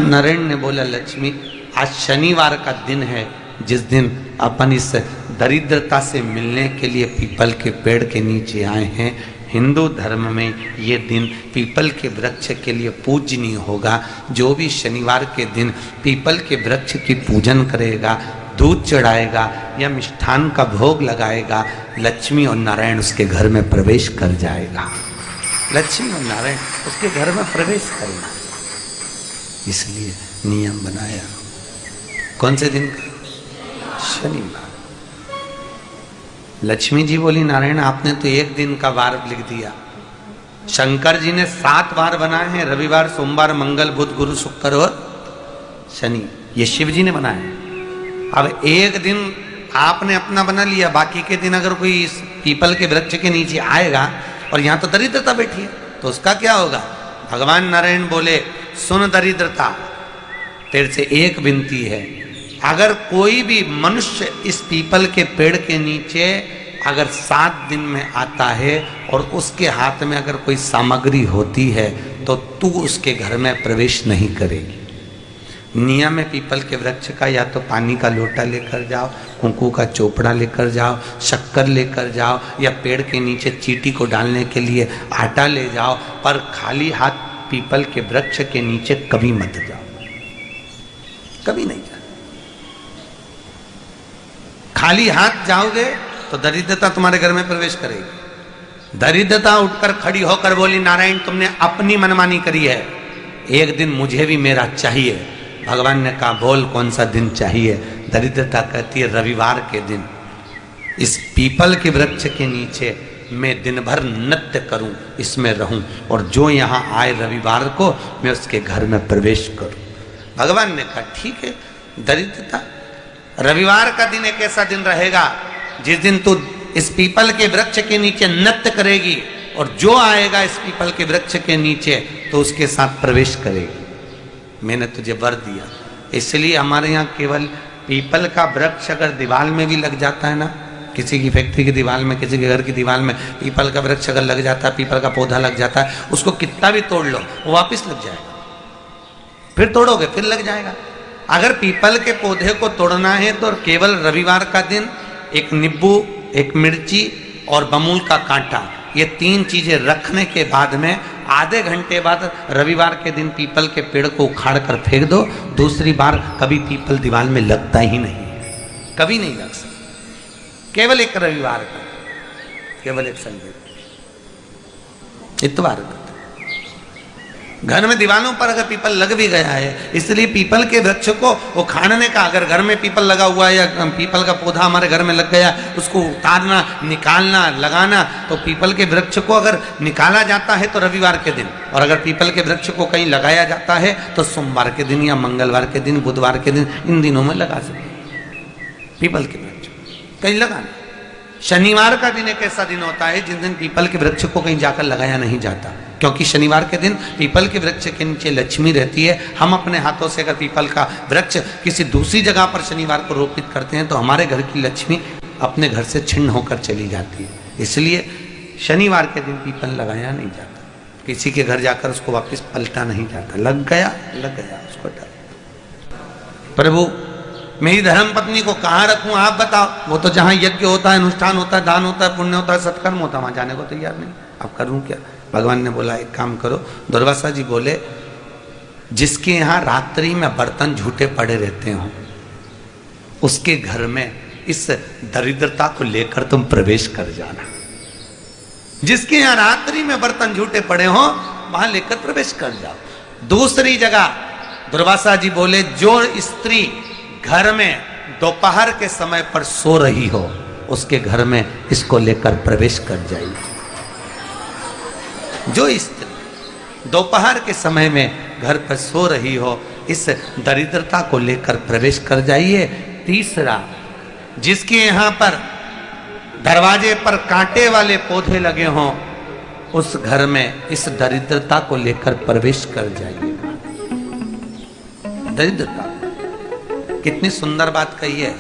नारायण ने बोला, लक्ष्मी आज शनिवार का दिन है, जिस दिन अपन इस दरिद्रता से मिलने के लिए पीपल के पेड़ के नीचे आए हैं। हिंदू धर्म में ये दिन पीपल के वृक्ष के लिए पूजनीय होगा। जो भी शनिवार के दिन पीपल के वृक्ष की पूजन करेगा, दूध चढ़ाएगा या मिष्ठान का भोग लगाएगा, लक्ष्मी और नारायण उसके घर में प्रवेश कर जाएगा। लक्ष्मी और नारायण उसके घर में प्रवेश करेगा। इसलिए नियम बनाया। कौन से दिन का? शनिवार। लक्ष्मी जी बोली, नारायण आपने तो एक दिन का वार लिख दिया। शंकर जी ने 7 वार बनाए हैं, रविवार, सोमवार, मंगल, बुध, गुरु, शुक्र और शनि। ये शिव जी ने बनाए। अब एक दिन आपने अपना बना लिया, बाकी के दिन अगर कोई इस पीपल के वृक्ष के नीचे आएगा और यहाँ तो दरिद्रता बैठी है, तो उसका क्या होगा? भगवान नारायण बोले, सुन दरिद्रता, तेरे से एक विनती है, अगर कोई भी मनुष्य इस पीपल के पेड़ के नीचे अगर 7 दिन में आता है और उसके हाथ में अगर कोई सामग्री होती है तो तू उसके घर में प्रवेश नहीं करेगी। नियम है पीपल के वृक्ष का, या तो पानी का लोटा लेकर जाओ, कुंकू का चोपड़ा लेकर जाओ, शक्कर लेकर जाओ, या पेड़ के नीचे चींटी को डालने के लिए आटा ले जाओ, पर खाली हाथ पीपल के वृक्ष के नीचे कभी मत जाओ, कभी नहीं जाओ। खाली हाथ जाओगे तो दरिद्रता तुम्हारे घर में प्रवेश करेगी। दरिद्रता उठकर खड़ी होकर बोली, नारायण तुमने अपनी मनमानी करी है, एक दिन मुझे भी मेरा चाहिए। भगवान ने कहा, बोल कौन सा दिन चाहिए? दरिद्रता कहती है, रविवार के दिन इस पीपल के वृक्ष के नीचे मैं दिन भर नृत्य करूं, इसमें रहूं, और जो यहाँ आए रविवार को मैं उसके घर में प्रवेश करूं। भगवान ने कहा, ठीक है। दरिद्रता, रविवार का दिन एक ऐसा दिन रहेगा जिस दिन तू इस पीपल के वृक्ष के नीचे नृत्य करेगी और जो आएगा इस पीपल के वृक्ष के नीचे तो उसके साथ प्रवेश करेगी। मैंने तुझे वर दिया। इसलिए हमारे यहाँ केवल पीपल का वृक्ष अगर दीवार में भी लग जाता है ना, किसी की फैक्ट्री की दीवार में, किसी के घर की दीवार में पीपल का वृक्ष अगर लग जाता है, पीपल का पौधा लग जाता है, उसको कितना भी तोड़ लो वो वापस लग जाएगा। फिर तोड़ोगे फिर लग जाएगा। अगर पीपल के पौधे को तोड़ना है तो केवल रविवार का दिन एक नींबू, एक मिर्ची और बमूल का कांटा, ये 3 चीजें रखने के बाद में आधे घंटे बाद रविवार के दिन पीपल के पेड़ को उखाड़ कर फेंक दो। दूसरी बार कभी पीपल दीवार में लगता ही नहीं, कभी नहीं लग सकता। केवल एक रविवार का, केवल एक संडे, इतवार का। घर में दीवारों पर अगर पीपल लग भी गया है, इसलिए पीपल के वृक्ष को उखाड़ने का, अगर घर में पीपल लगा हुआ है या पीपल का पौधा हमारे घर में लग गया, उसको उतारना, निकालना, लगाना, तो पीपल के वृक्ष को अगर निकाला जाता है तो रविवार के दिन, और अगर पीपल के वृक्ष को कहीं लगाया जाता है तो सोमवार के दिन या मंगलवार के दिन, बुधवार के दिन, इन दिनों में लगा सकते पीपल के वृक्ष कहीं लगाना। शनिवार का दिन एक ऐसा दिन होता है जिस दिन पीपल के वृक्ष को कहीं जाकर लगाया नहीं जाता, क्योंकि शनिवार के दिन पीपल के वृक्ष के नीचे लक्ष्मी रहती है। हम अपने हाथों से अगर पीपल का वृक्ष किसी दूसरी जगह पर शनिवार को रोपित करते हैं तो हमारे घर की लक्ष्मी अपने घर से छिन्न होकर चली जाती है। इसलिए शनिवार के दिन पीपल लगाया नहीं जाता, किसी के घर जाकर उसको वापस पलटा नहीं जाता। लग गया उसको डाल। प्रभु मेरी धर्म पत्नी को कहाँ रखूं आप बताओ? वो तो जहाँ यज्ञ होता है, अनुष्ठान होता है, दान होता है, पुण्य होता है, सत्कर्म होता है, वहां जाने को तैयार नहीं। अब करूं क्या? भगवान ने बोला, एक काम करो। दुर्वासा जी बोले, जिसके यहाँ रात्रि में बर्तन झूठे पड़े रहते हो उसके घर में इस दरिद्रता को लेकर तुम प्रवेश कर जाना। जिसके यहाँ रात्रि में बर्तन झूठे पड़े हो वहां लेकर प्रवेश कर जाओ। दूसरी जगह दुर्वासा जी बोले, जो स्त्री घर में दोपहर के समय पर सो रही हो उसके घर में इसको लेकर प्रवेश कर जाइए। जो स्त्री दोपहर के समय में घर पर सो रही हो इस दरिद्रता को लेकर प्रवेश कर जाइए। तीसरा, जिसके यहाँ पर दरवाजे पर कांटे वाले पौधे लगे हों उस घर में इस दरिद्रता को लेकर प्रवेश कर जाइए। दरिद्रता, कितनी सुंदर बात कही है।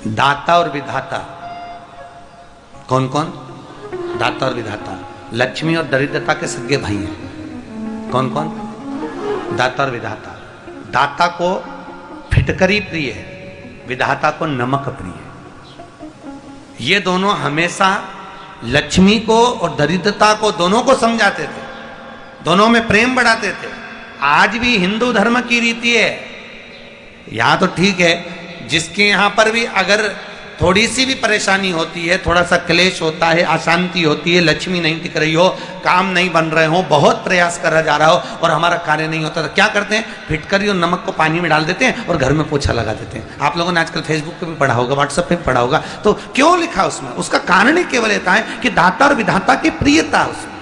दाता और विधाता, कौन कौन? दाता और विधाता। लक्ष्मी और दरिद्रता के सगे भाई हैं। कौन कौन? दाता और विधाता। दाता को फिटकरी प्रिय है, विधाता को नमक प्रिय है। ये दोनों हमेशा लक्ष्मी को और दरिद्रता को दोनों को समझाते थे, दोनों में प्रेम बढ़ाते थे। आज भी हिंदू धर्म की रीति है। यहां तो ठीक है, जिसके यहां पर भी अगर थोड़ी सी भी परेशानी होती है, थोड़ा सा क्लेश होता है, अशांति होती है, लक्ष्मी नहीं टिक रही हो, काम नहीं बन रहे हो, बहुत प्रयास करा जा रहा हो और हमारा कार्य नहीं होता, तो क्या करते हैं? फिटकरी और नमक को पानी में डाल देते हैं और घर में पोछा लगा देते हैं। आप लोगों ने आजकल फेसबुक पे भी पढ़ा होगा, व्हाट्सएप पे भी पढ़ा होगा। तो क्यों लिखा उसमें? उसका कारण ही केवल इतना है कि दाता और विधाता की प्रियता उसमें।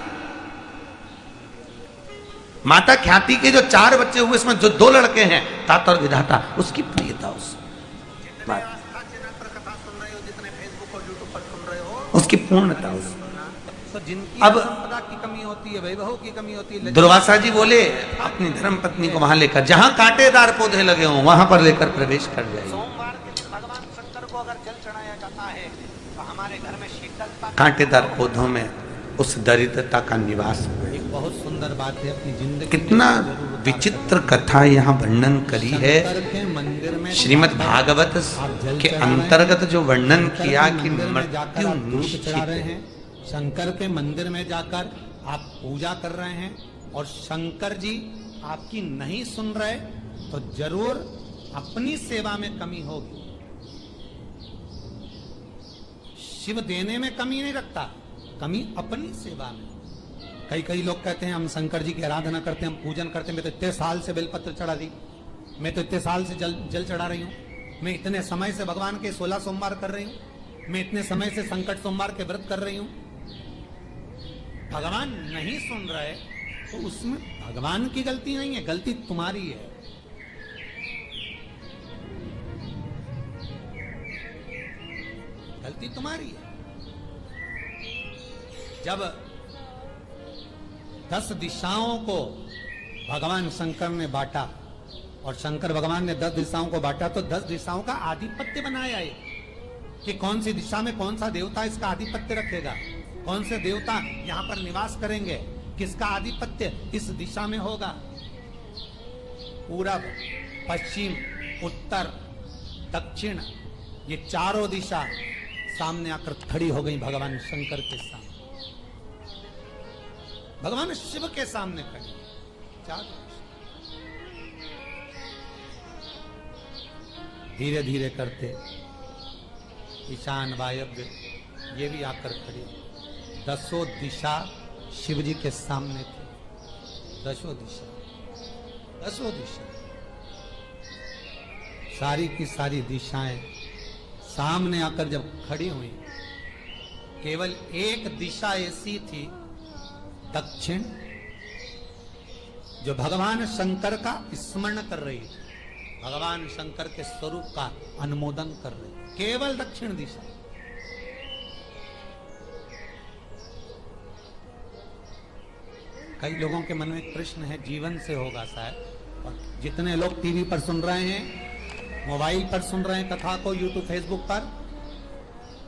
माता ख्याति के जो 4 बच्चे हुए, इसमें जो 2 लड़के हैं, दाता और विधाता, उसकी प्रियता उसमें, उसकी पूर्णता उसमें। तो जिनकी अब संपदा की कमी होती है, वैभव की कमी होती है, दुर्वासा जी बोले अपनी धर्म पत्नी को वहां लेकर, जहां कांटेदार पौधे लगे हों वहां पर लेकर प्रवेश कर जाइए। सोमवार के दिन भगवान शंकर को अगर जल चढ़ाया जाता है तो हमारे घर में शीतलता। कांटेदार पौधों में उस दरिद्रता का निवास है। एक बहुत सुंदर बात है अपनी जिंदगी। कितना विचित्र कथा यहाँ वर्णन करी है श्रीमद् भागवत के अंतर्गत, जो वर्णन किया कि मृत्यु निश्चित है। शंकर के मंदिर में जाकर आप पूजा कर रहे हैं और शंकर जी आपकी नहीं सुन रहे, तो जरूर अपनी सेवा में कमी होगी। शिव देने में कमी नहीं रखता, कमी अपनी सेवा में। कई लोग कहते हैं हम शंकर जी की आराधना करते हैं, हम पूजन करते हैं, मैं तो इतने साल से बेलपत्र चढ़ा दी, मैं तो इतने साल से जल चढ़ा रही हूँ, मैं इतने समय से भगवान के 16 सोमवार कर रही हूँ, मैं इतने समय से संकट सोमवार के व्रत कर रही हूँ। भगवान नहीं सुन रहे तो उसमें भगवान की गलती नहीं है, गलती तुम्हारी है। गलती तुम्हारी है। जब 10 दिशाओं को भगवान शंकर ने बांटा और शंकर भगवान ने 10 दिशाओं को बांटा, तो 10 दिशाओं का आधिपत्य बनाया है कि कौन सी दिशा में कौन सा देवता इसका आधिपत्य रखेगा, कौन से देवता यहां पर निवास करेंगे, किसका आधिपत्य इस दिशा में होगा। पूरब, पश्चिम, उत्तर, दक्षिण, ये चारों दिशा सामने आकर खड़ी हो गई भगवान शंकर के सामने, भगवान शिव के सामने खड़ी। धीरे धीरे करते ईशान वायव्य ये भी आकर खड़ी। 10 दिशा शिव जी के सामने थे। 10 दिशा सारी की सारी दिशाएं सामने आकर जब खड़ी हुई, केवल एक दिशा ऐसी थी दक्षिण, जो भगवान शंकर का स्मरण कर रही थी, भगवान शंकर के स्वरूप का अनुमोदन कर रही, केवल दक्षिण दिशा। कई लोगों के मन में एक प्रश्न है, जीवन से होगा शायद, और जितने लोग टीवी पर सुन रहे हैं, मोबाइल पर सुन रहे हैं कथा को, यूट्यूब फेसबुक पर,